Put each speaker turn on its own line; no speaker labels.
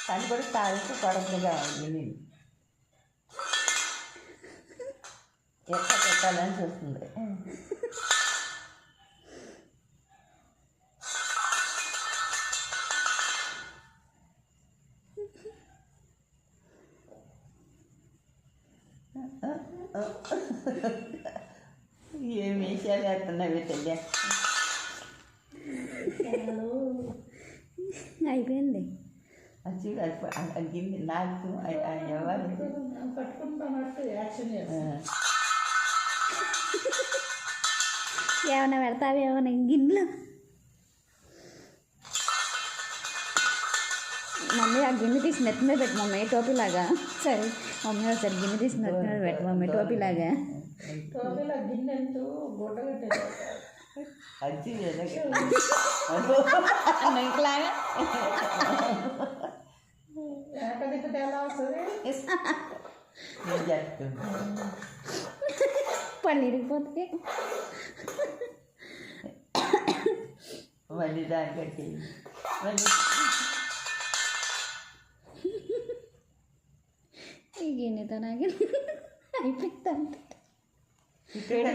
కానీ కూడా తాగితే కొడతగా ఉంది. ఎట్లా పెట్టాలని చూస్తుంది. ఏం విషయాలు వేస్తున్నావి తెలియ.
అయిపోయింది.
అది గిన్నె నాకు ఎవరు
ఏమైనా పెడతావి? ఏమైనా గిన్నెలు? మమ్మీ ఆ గిన్నె తీసి నెత్తి మీద పెట్టు మమ్మీ, టోపీలాగా. సరే మమ్మీ ఒకసారి గిన్నె తీసి నెత్తి మీద పెట్టు మమ్మీ, టోపీలాగా.
గిన్నె ఎంత గుడ్డ పెట్టేది
అది
ఇంకలాగా
ఎక్కడికి ఎలా వస్తుంది?
నేను చెప్తుంది.
పళ్ళు ఇరిగిపోతాయి.
మళ్ళీ దానికంటే మళ్ళీ
ఈ గిన్నెతో నాకు అయిపోయింది.
ఇక్కడ